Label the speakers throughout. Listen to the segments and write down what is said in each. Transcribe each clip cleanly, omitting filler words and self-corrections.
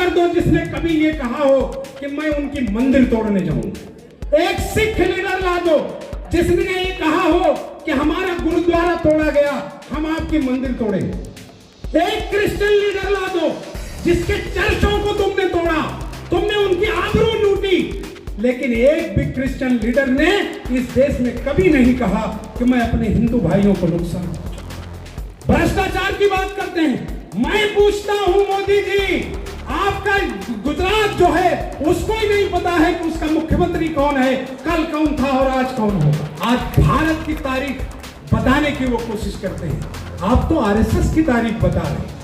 Speaker 1: Leader दो जिसने कभी ये कहा हो कि मैं उनकी मंदिर तोड़ने जाऊंगा। एक सिख लीडर ला दो जिसने ये कहा हो कि हमारा गुरुद्वारा तोड़ा गया, हम आपकी मंदिर तोड़ेंगे। एक क्रिश्चियन लीडर ला दो जिसके चर्चों को तुमने तोड़ा, तुमने उनकी आबरू लूटी, लेकिन एक भी क्रिश्चियन लीडर ने इस देश में कभी नहीं कहा कि मैं अपने हिंदू भाइयों को नुकसान पहुंचाऊं। भ्रष्टाचार की बात करते हैं। मैं पूछता हूं मोदी जी, आपका गुजरात जो है उसको ही नहीं पता है कि उसका मुख्यमंत्री कौन है, कल कौन था और आज कौन होगा। आज भारत की तारीख बताने की वो कोशिश करते हैं। आप तो आरएसएस की तारीख बता रहे हैं।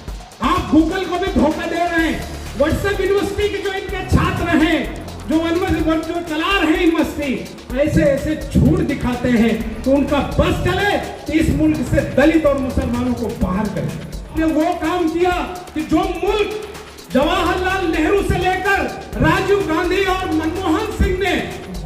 Speaker 1: आप गूगल को भी धोखा दे रहे हैं। व्हाट्सएप यूनिवर्सिटी के जो इनके छात्र हैं, जो चला रहे हैं यूनिवर्सिटी, ऐसे ऐसे झूठ दिखाते हैं तो उनका बस चले तो इस मुल्क से दलित और मुसलमानों को बाहर करें। ने वो काम किया कि जो मुल्क जवाहरलाल नेहरू से लेकर राजीव गांधी और मनमोहन सिंह ने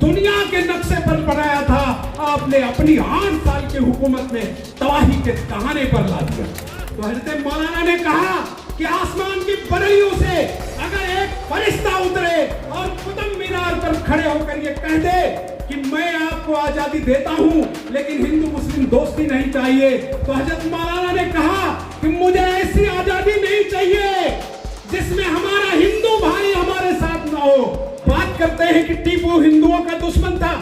Speaker 1: दुनिया के नक्शे पर बनाया था, आपने अपनी 8 साल की हुकूमत में तबाही के दहाने पर ला दिया। तो हजरत मौलाना ने कहा कि आसमान की बरलियों से अगर एक फरिश्ता उतरे और कुतुब मीनार पर खड़े होकर ये कह दे कि मैं आपको आजादी देता हूं लेकिन हिंदू मुस्लिम दोस्ती नहीं चाहिए, तो हजरत मौलाना ने कहा कि मुझे ऐसी आजादी नहीं चाहिए जिसमें हमारा हिंदू भाई हमारे साथ ना हो। बात करते हैं कि टीपू हिंदुओं का दुश्मन था।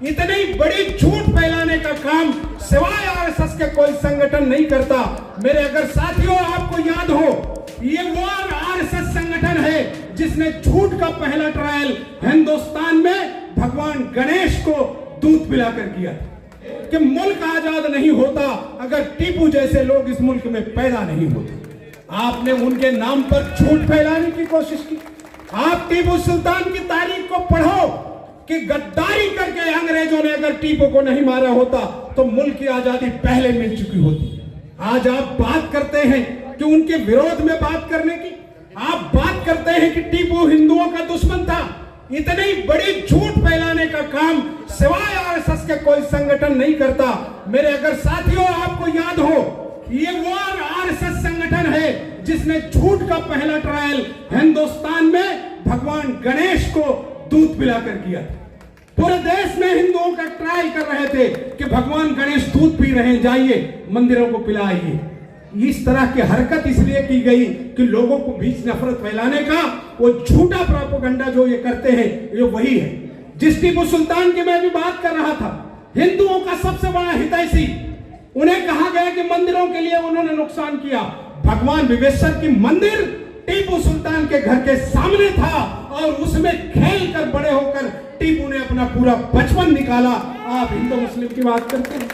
Speaker 1: इतनी बड़ी झूठ फैलाने का काम सिवाय आरएसएस के कोई संगठन नहीं करता। मेरे अगर साथियों आपको याद हो, ये वो आरएसएस संगठन है जिसने झूठ का पहला ट्रायल हिंदुस्तान में भगवान गणेश को दूध पिलाकर किया कि मुल्क आजाद नहीं होता अगर टीपू जैसे लोग इस मुल्क में पैदा नहीं होते। आपने उनके नाम पर झूठ फैलाने की कोशिश की। आप टीपू सुल्तान की तारीख को पढ़ो कि गद्दारी करके अंग्रेजों ने अगर टीपू को नहीं मारा होता तो मुल्क की आजादी पहले मिल चुकी होती। आज आप बात करते हैं कि उनके विरोध में बात करने की, आप बात करते हैं कि टीपू हिंदुओं का दुश्मन था। इतनी बड़ी झूठ फैलाने का काम सिवाय आरएसएस के कोई संगठन नहीं करता। मेरे अगर साथियों आपको याद हो, ये वो आरएसएस संगठन है जिसने झूठ का पहला ट्रायल हिंदुस्तान में भगवान गणेश को दूध पिलाकर किया। पूरे देश में हिंदुओं का ट्रायल कर रहे थे कि भगवान गणेश दूध पी रहे हैं, जाइए मंदिरों को पिलाइए। इस तरह की हरकत इसलिए की गई कि लोगों को बीच नफरत फैलाने का वो झूठा प्रोपेगेंडा जो ये करते हैं, ये वही है जिस टीपू सुल्तान की मैं भी बात कर रहा था। हिंदुओं का सबसे बड़ा हितैषी, उन्हें कहा गया कि मंदिरों के लिए उन्होंने नुकसान किया। भगवान विवेश्वर की मंदिर टीपू सुल्तान के घर के सामने था और उसमें खेल कर बड़े होकर टीपू ने अपना पूरा बचपन निकाला। आप हिंदू मुस्लिम की बात करते हैं,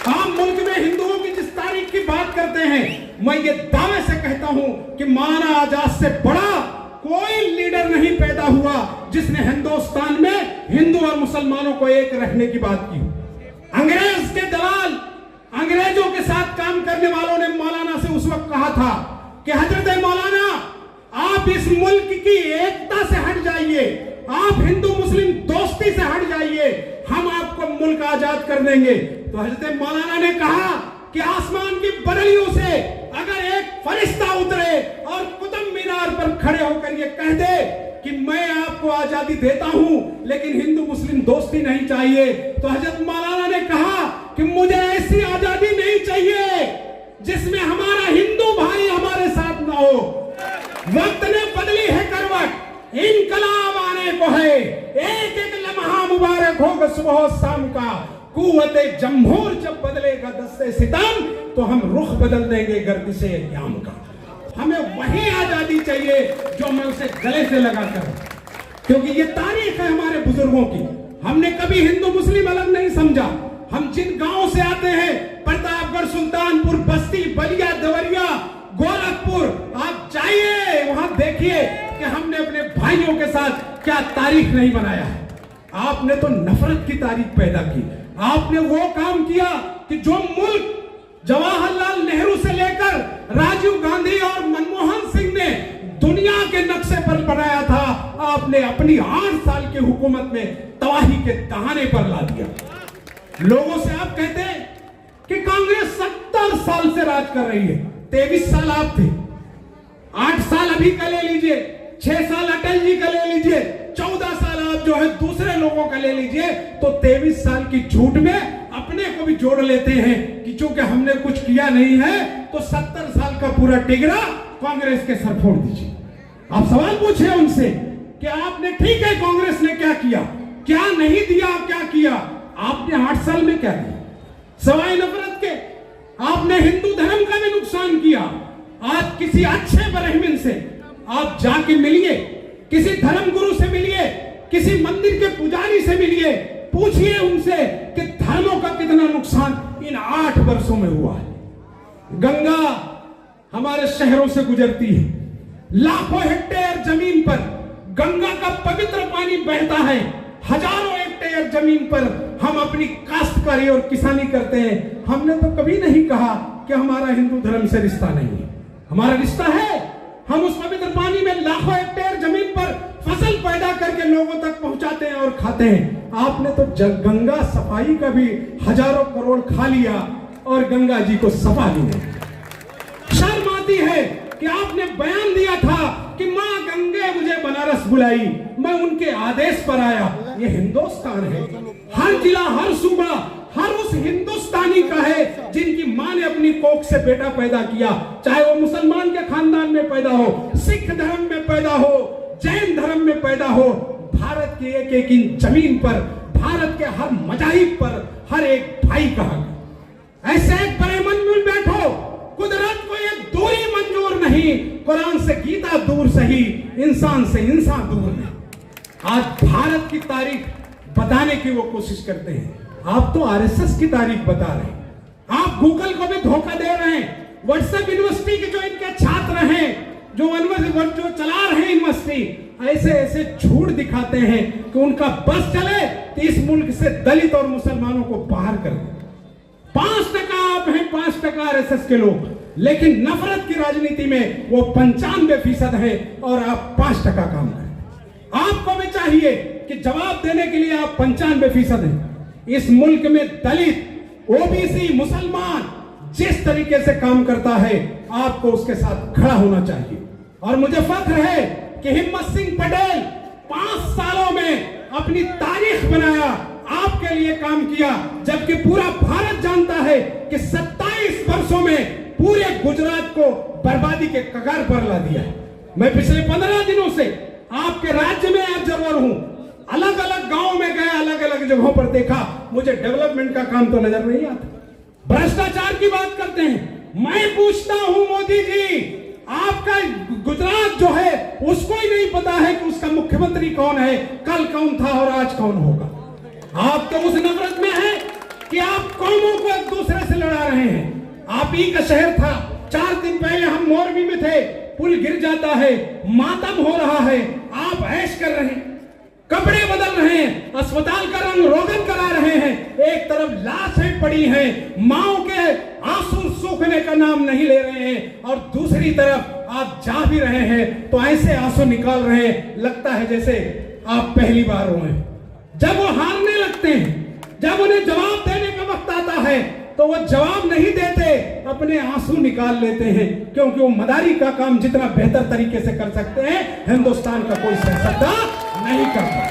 Speaker 1: हम मुल्क में हिंदुओं की जिस तारीख की बात करते हैं, मैं ये दावे से कहता हूं कि मौलाना आजाद से बड़ा कोई लीडर नहीं पैदा हुआ जिसने हिंदुस्तान में हिंदू और मुसलमानों को एक रखने की बात की। अंग्रेज के दलाल, अंग्रेजों के साथ काम करने वालों ने मौलाना से उस वक्त कहा था कि हजरत मौलाना आप इस मुल्क की एकता से हट जाइए, आप हिंदू मुस्लिम दोस्ती से हट जाइए, हम आपको मुल्क आजाद कर देंगे। तो हजरत मौलाना ने कहा कि आसमान की बरलियों से अगर एक फरिश्ता उतरे और कुतुब मीनार पर खड़े होकर ये कह दे कि मैं आपको आजादी देता हूं लेकिन हिंदू मुस्लिम दोस्ती नहीं चाहिए, तो हजरत मौलाना ने कहा कि मुझे ऐसी आजादी नहीं चाहिए जिसमें हमारा हिंदू भाई हमारे साथ ना हो। वक्त ने बदली है करवट, इनकलाब आने को है, एक एक लम्हा मुबारक होगा सुबह शाम का। कुव्वते जमहूर जब बदलेगा दस्ते सितम तो हम रुख बदल देंगे गर्दिशे क़याम का। हमें वही आजादी चाहिए जो मैं उसे गले से लगा कर, क्योंकि ये तारीख है हमारे बुजुर्गों की। हमने कभी हिंदू मुस्लिम अलग नहीं समझा। हम जिन गांवों से आते हैं, प्रतापगढ़, सुल्तानपुर, बस्ती, बलिया, देवरिया, गोरखपुर, आप जाइए वहां देखिए कि हमने अपने भाइयों के साथ क्या तारीख नहीं बनाया है। आपने तो नफरत की तारीख पैदा की। आपने वो काम किया कि जो मुल्क जवाहरलाल नेहरू से लेकर राजीव गांधी और मनमोहन सिंह ने दुनिया के नक्शे पर बनाया था, आपने अपनी 8 साल की हुकूमत में तबाही के दहाने पर ला दिया। लोगों से आप कहते हैं कि कांग्रेस 70 साल से राज कर रही है, 23 साल आप थे, 8 साल अभी का ले लीजिए, 6 साल अटल जी का ले लीजिए, 14 साल आप जो है दूसरे लोगों का ले लीजिए, तो 23 साल की झूठ में अपने को भी जोड़ लेते हैं कि चूंकि हमने कुछ किया नहीं है तो 70 साल का पूरा टिगरा कांग्रेस के सर फोड़ दीजिए। आप सवाल पूछे उनसे कि आपने, ठीक है कांग्रेस ने क्या किया, क्या नहीं दिया, क्या किया? आपने 8 साल में क्या दिया सवाए नफरत के? आपने हिंदू धर्म का भी नुकसान किया। आज किसी अच्छे ब्राह्मण से आप जाके मिलिए, किसी धर्म गुरु से मिलिए, किसी मंदिर के पुजारी से मिलिए, पूछिए उनसे कि धर्मों का कितना नुकसान इन 8 वर्षों में हुआ है। गंगा हमारे शहरों से गुजरती है, लाखों हेक्टेयर जमीन पर गंगा का पवित्र पानी बहता है, हजारों हेक्टेयर जमीन पर हम अपनी काश्तकारी और किसानी करते हैं। हमने तो कभी नहीं कहा कि हमारा हिंदू धर्म से रिश्ता नहीं है, हमारा रिश्ता है। हम उस पवित्र पानी में लाखों हेक्टेयर जमीन पर फसल पैदा करके लोगों तक पहुंचाते हैं और खाते हैं। आपने तो गंगा सफाई का भी हजारों करोड़ खा लिया और गंगा जी को सफा भी नहीं। शर्म आती है कि आपने बयान दिया था कि मां गंगे मुझे बनारस बुलाई, मैं उनके आदेश पर आया। ये हिंदुस्तान है, हर जिला, हर सूबा, हर उस हिंदुस्तानी का है जिनकी मां ने अपनी कोख से बेटा पैदा किया, चाहे वो मुसलमान के खानदान में पैदा हो, सिख धर्म में पैदा हो, जैन धर्म में पैदा हो। भारत की एक एक इंच जमीन पर, भारत के हर मजाहिब पर हर एक भाई का हक। ऐसे एक बड़े मन में बैठो, कुदरत को ये दूरी मंजूर नहीं, कुरान से गीता दूर सही, इंसान से इंसान दूर नहीं। आज भारत की तारीख बताने की वो कोशिश करते हैं। आप तो आरएसएस की तारीख बता रहे हैं, आप गूगल को भी धोखा दे रहे हैं। व्हाट्सएप यूनिवर्सिटी के जो इनके छात्र हैं, जो चला रहे हैं यूनिवर्सिटी, ऐसे ऐसे झूठ दिखाते हैं कि उनका बस चले तो इस मुल्क से दलित और मुसलमानों को बाहर कर दे। 5% आप हैं, 5% आरएसएस के लोग, लेकिन नफरत की राजनीति में वो 95% है और आप 5% काम करें। आपको भी चाहिए कि जवाब देने के लिए आप 95% हैं। इस मुल्क में दलित, ओबीसी, मुसलमान जिस तरीके से काम करता है, आपको उसके साथ खड़ा होना चाहिए। और मुझे फख्र है कि हिम्मत सिंह पटेल 5 सालों में अपनी तारीख बनाया, आपके लिए काम किया, जबकि पूरा भारत जानता है कि 27 वर्षों में पूरे गुजरात को बर्बादी के कगार पर ला दिया है। मैं पिछले 15 दिनों से आपके राज्य में ऑब्जर्वर हूं, अलग अलग गांव में गया, अलग अलग जगहों पर देखा, मुझे डेवलपमेंट का काम तो नजर नहीं आता। भ्रष्टाचार की बात करते हैं। मैं पूछता हूं मोदी जी, आपका गुजरात जो है उसको ही नहीं पता है कि उसका मुख्यमंत्री कौन है, कल कौन था और आज कौन होगा। आप तो उस नफरत में हैं कि आप कौमों को एक दूसरे से लड़ा रहे हैं। आप ही का शहर था, 4 दिन पहले हम मोरबी में थे, पुल गिर जाता है, मातम हो रहा है, आप ऐश कर रहे हैं, कपड़े बदल रहे हैं, अस्पताल का रंग रोगन करा रहे हैं। एक तरफ लाशें पड़ी हैं, माओ के आंसू सूखने का नाम नहीं ले रहे हैं, और दूसरी तरफ आप जा भी रहे हैं तो ऐसे आंसू निकाल रहे हैं, लगता है जैसे आप पहली बार हुए। जब वो हारने लगते हैं, जब उन्हें जवाब देने का वक्त आता है तो वो जवाब नहीं देते, अपने आंसू निकाल लेते हैं, क्योंकि वो मदारी का काम जितना बेहतर तरीके से कर सकते हैं, हिंदुस्तान का कोई सियासतदान नहीं करता।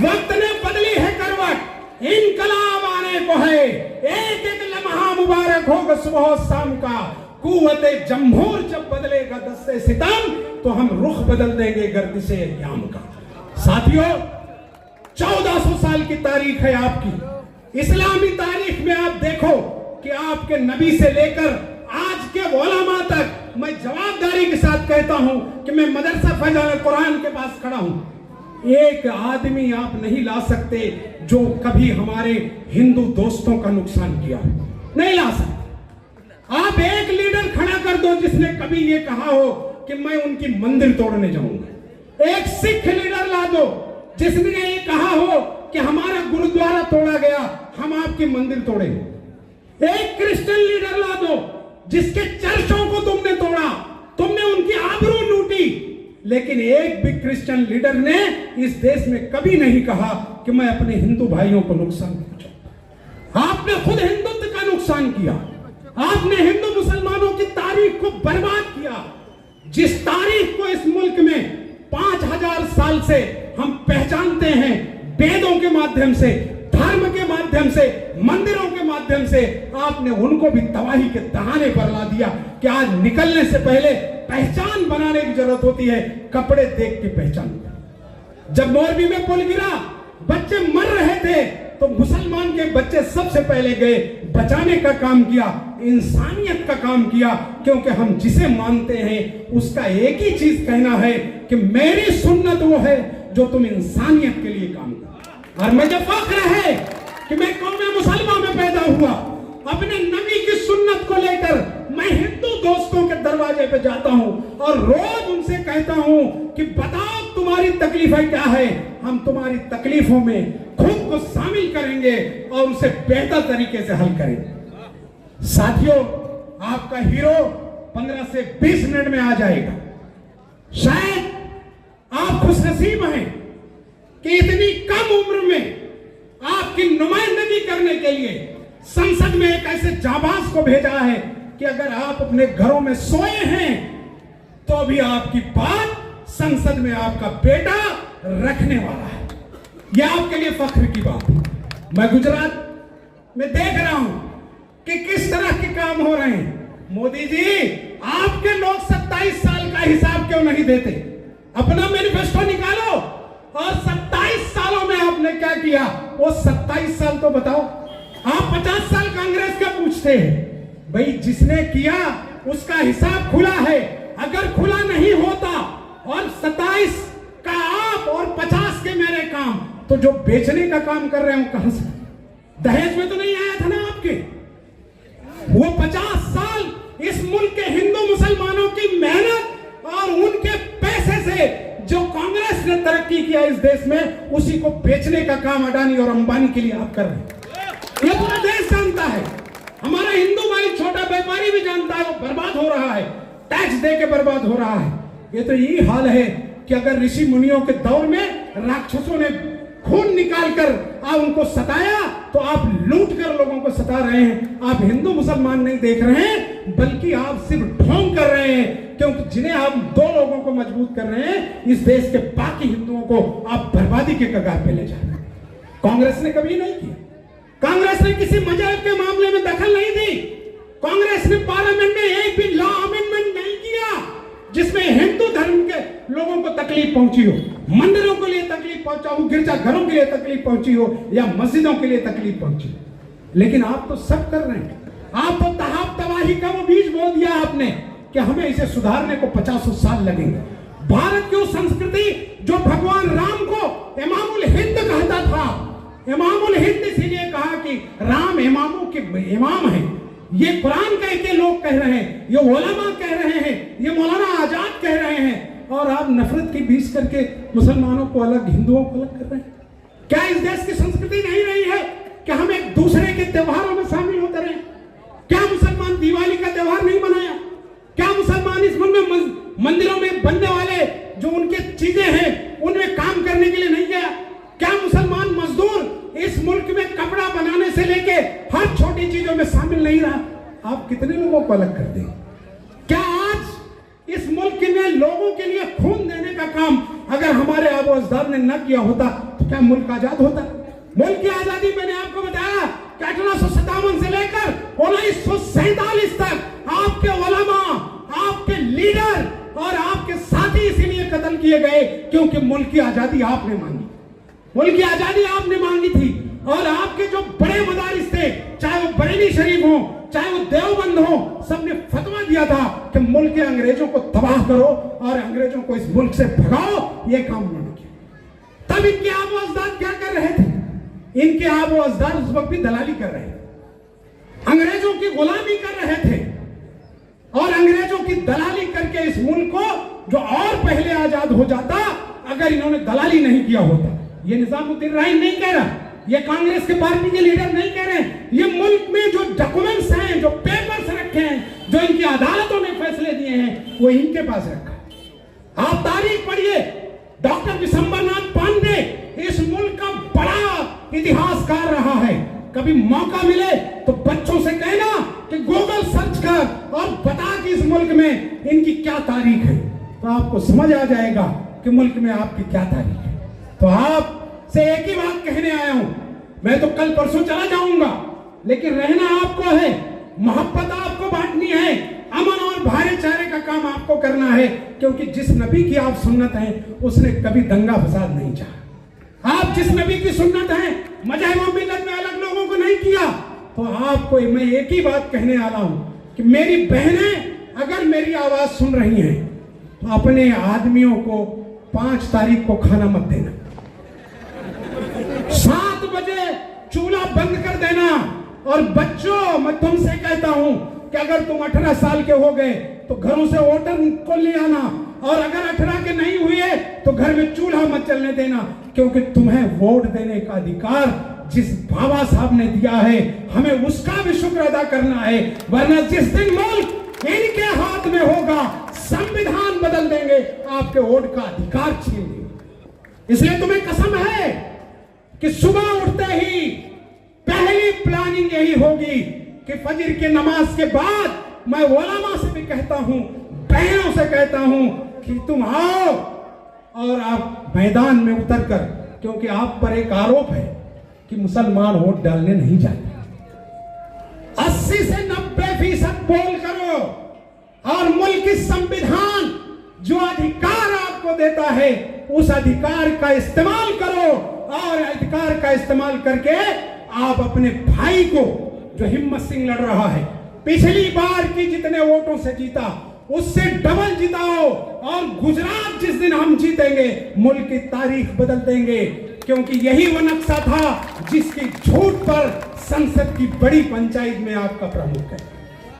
Speaker 1: वक्त ने बदली है करवट, इनकलाब आने को है, एक एक लम्हा मुबारक होगा सुबह शाम का। कुव्वते जमहूर जब बदलेगा दस्ते सितम, तो हम रुख बदल देंगे गर्दिशे अय्याम का। साथियों, 1400 साल की तारीख है आपकी। इस्लामी तारीख में आप देखो कि आपके नबी से लेकर आज के उलमा तक, मैं जवाबदारी के साथ कहता हूं कि मैं मदरसा फैजान कुरान के पास खड़ा हूं, एक आदमी आप नहीं ला सकते जो कभी हमारे हिंदू दोस्तों का नुकसान किया, नहीं ला सकते। आप एक लीडर खड़ा कर दो जिसने कभी ये कहा हो कि मैं उनकी मंदिर तोड़ने जाऊंगा। एक सिख लीडर ला दो जिसने ये कहा हो कि हमारा गुरुद्वारा तोड़ा गया, हम आपकी मंदिर तोड़ेंगे। एक क्रिश्चियन लीडर ला दो जिसके चर्चों को तुमने तोड़ा, तुमने उनकी आबरू लूटी, लेकिन एक भी क्रिश्चियन लीडर ने इस देश में कभी नहीं कहा कि मैं अपने हिंदू भाइयों को नुकसान पहुंचाऊं। आपने खुद हिंदुत्व का नुकसान किया, आपने हिंदू मुसलमानों की तारीख को बर्बाद किया। जिस तारीख को इस मुल्क में साल से हम पहचानते हैं, वेदों के माध्यम से, धर्म के माध्यम से, मंदिरों के माध्यम से आपने उनको भी तबाही के दहाने पर ला दिया कि आज निकलने से पहले पहचान बनाने की जरूरत होती है, कपड़े देख के पहचान। जब मोरबी में पुल गिरा, बच्चे मर रहे थे, तो मुसलमान के बच्चे सबसे पहले गए, बचाने का काम किया, इंसानियत का काम किया, क्योंकि हम जिसे मानते हैं उसका एक ही चीज कहना है कि मेरी सुन्नत वो है जो तुम इंसानियत के लिए काम करो। और मुझे फख्र है कि मैं कौमे मुसलमान में पैदा हुआ, अपने नबी की सुन्नत को लेकर मैं हिंदू दोस्तों के दरवाजे पे जाता हूं और रोज उनसे कहता हूं कि बताओ तुम्हारी तकलीफें क्या है, हम तुम्हारी तकलीफों में खुद को शामिल करेंगे और उसे बेहतर तरीके से हल करेंगे। साथियों, आपका हीरो 15 से 20 मिनट में आ जाएगा। शायद आप खुशनसीब हैं कि इतनी कम उम्र में आपकी नुमाइंदगी करने के लिए संसद में एक ऐसे जाबाज को भेजा है कि अगर आप अपने घरों में सोए हैं तो भी आपकी बात संसद में आपका बेटा रखने वाला है। यह आपके लिए फख्र की बात है। मैं गुजरात में देख रहा हूं कि किस तरह के काम हो रहे हैं। मोदी जी, आपके लोग 27 साल का हिसाब क्यों नहीं देते? अपना मैनिफेस्टो निकालो और 27 सालों में आपने क्या किया वो 27 साल तो बताओ। आप 50 साल कांग्रेस का पूछते हैं। भाई, जिसने किया उसका हिसाब खुला है। अगर खुला नहीं होता और 27 का आप और 50 के मेरे काम, तो जो बेचने का काम कर रहे हैं कहां से? दहेज में तो नहीं आया था ना आपके? वो 50 साल इस मुल्क के हिंदू मुसलमानों की मेहनत और उनके पैसे से जो कांग्रेस ने तरक्की किया इस देश में, उसी को बेचने का काम अडानी और अंबानी के लिए आप कर रहे हैं। ये पूरा देश जानता है, हमारा हिंदू भाई छोटा व्यापारी भी जानता है, वो बर्बाद हो रहा है, टैक्स दे के बर्बाद हो रहा है। ये तो यही हाल है कि अगर ऋषि मुनियों के दौर में राक्षसों ने खून निकालकर उनको सताया, तो आप लूट कर लोगों को सता रहे हैं। आप हिंदू मुसलमान नहीं देख रहे हैं, बल्कि आप सिर्फ ढोंग कर रहे हैं, क्योंकि जिन्हें आप दो लोगों को मजबूत कर रहे हैं, इस देश के बाकी हिंदुओं को आप बर्बादी के कगार पे ले जा रहे हैं। कांग्रेस ने कभी नहीं किया। कांग्रेस ने किसी मजहब के मामले में दखल नहीं दी। कांग्रेस ने पार्लियामेंट में एक भी लॉ अमेंडमेंट नहीं किया जिसमें हिंदू धर्म के लोगों को तकलीफ पहुंची हो, मंदिरों के लिए तकलीफ पहुंचा हो, गिरजाघरों के लिए तकलीफ पहुंची हो, या मस्जिदों के लिए तकलीफ पहुंची हो। लेकिन आप तो सब कर रहे हैं। आप तो तबाही का वो बीज बो दिया आपने कि हमें इसे सुधारने को 50 साल लगेंगे। भारत की उस संस्कृति जो भगवान राम को इमामुल हिंद कहता था, इमामुल हिंद इसीलिए कहा कि राम इमामों के इमाम है। ये कुरान कह के लोग कह रहे हैं, ये उलमा कह रहे हैं, ये मौलाना आजाद कह रहे हैं, और आप नफरत की बीज करके मुसलमानों को अलग, हिंदुओं को अलग कर रहे हैं। क्या इस देश की संस्कृति नहीं रही है कि हम एक दूसरे के त्योहारों में शामिल होते रहे? क्या मुसलमान दिवाली का त्योहार नहीं मनाया? क्या मुसलमान इस मुल्क में मंदिरों में बनने वाले जो उनके चीजें हैं उनमें काम करने के लिए नहीं गया? क्या मुसलमान मजदूर इस मुल्क में कपड़ा बनाने से लेके हर छोटी चीजों में शामिल नहीं रहा? आप कितने लोगों को अलग कर दें? क्या आज इस मुल्क में लोगों के लिए खून देने का काम अगर हमारे आबो अजदाद ने न किया होता तो क्या मुल्क आजाद होता? मुल्क की आजादी मैंने आपको बताया कि 1857 से लेकर 1947 तक आपके उलमा, आपके लीडर और आपके साथी इसीलिए कत्ल किए गए क्योंकि मुल्क की आजादी आपने मांगी। मुल्क की आजादी आपने मांगी थी, और आपके जो बड़े मदारिस थे, चाहे वो बरेली शरीफ हो, चाहे वो देवबंद हो, सबने फतवा दिया था कि मुल्क के अंग्रेजों को तबाह करो और अंग्रेजों को इस मुल्क से भगाओ। ये काम उन्होंने किया। तब इनके आबो अजदाद क्या कर रहे थे? इनके आबो अजदाद उस वक्त भी दलाली कर रहे थे, अंग्रेजों की गुलामी कर रहे थे, और अंग्रेजों की दलाली करके इस मुल्क को जो और पहले आजाद हो जाता अगर इन्होंने दलाली नहीं किया होता। ये निजामुद्दीन राही नहीं कह रहा, ये कांग्रेस के पार्टी के लीडर नहीं कह रहे, ये मुल्क में जो डॉक्यूमेंट्स हैं, जो पेपर्स रखे हैं, जो इनकी अदालतों ने फैसले दिए हैं, वो इनके पास रखा। आप तारीख पढ़िए, डॉक्टर विशंबरनाथ पांडे इस मुल्क का बड़ा इतिहासकार रहा है। कभी मौका मिले तो बच्चों से कहना कि गूगल सर्च कर और बता कि इस मुल्क में इनकी क्या तारीख है, तो आपको समझ आ जाएगा कि मुल्क में आपकी क्या तारीख है। तो आपसे एक ही बात कहने आया हूं, मैं तो कल परसों चला जाऊंगा, लेकिन रहना आपको है, मोहब्बत आपको बांटनी है, अमन और भाईचारे का काम आपको करना है, क्योंकि जिस नबी की आप सुन्नत हैं उसने कभी दंगा फसाद नहीं चाहा। आप जिस नबी की सुन्नत है मजहब और मिल्लत में अलग लोगों को नहीं किया। तो आपको मैं एक ही बात कहने वाला हूं कि मेरी बहनें अगर मेरी आवाज सुन रही हैं तो अपने आदमियों को 5 तारीख को खाना मत देना, 7 बजे चूल्हा बंद कर देना। और बच्चों, मैं तुमसे कहता हूं कि अगर तुम 18 साल के हो गए तो घरों से वोटर को ले आना, और अगर 18 के नहीं हुए तो घर में चूल्हा मत चलने देना, क्योंकि तुम्हें वोट देने का अधिकार जिस बाबा साहब ने दिया है हमें उसका भी शुक्र अदा करना है। वरना जिस दिन मुल्क इनके हाथ में होगा, संविधान बदल देंगे, आपके वोट का अधिकार छीन लेंगे। इसलिए तुम्हें कसम है कि सुबह उठते ही पहली प्लानिंग यही होगी कि फजर की नमाज के बाद मैं उलमा से भी कहता हूं, बहनों से कहता हूं कि तुम आओ और आप मैदान में उतरकर, क्योंकि आप पर एक आरोप है कि मुसलमान वोट डालने नहीं जाते। 80 से 90% पोल करो और मुल्क की संविधान जो अधिकार आपको देता है उस अधिकार का इस्तेमाल करो, और अधिकार का इस्तेमाल करके आप अपने भाई को, जो हिम्मत सिंह लड़ रहा है, पिछली बार की जितने वोटों से जीता उससे डबल जिताओ, और गुजरात जिस दिन हम जीतेंगे मुल्क की तारीख बदल देंगे, क्योंकि यही वो नक्शा था जिसकी झूठ पर संसद की बड़ी पंचायत में आपका प्रमुख है।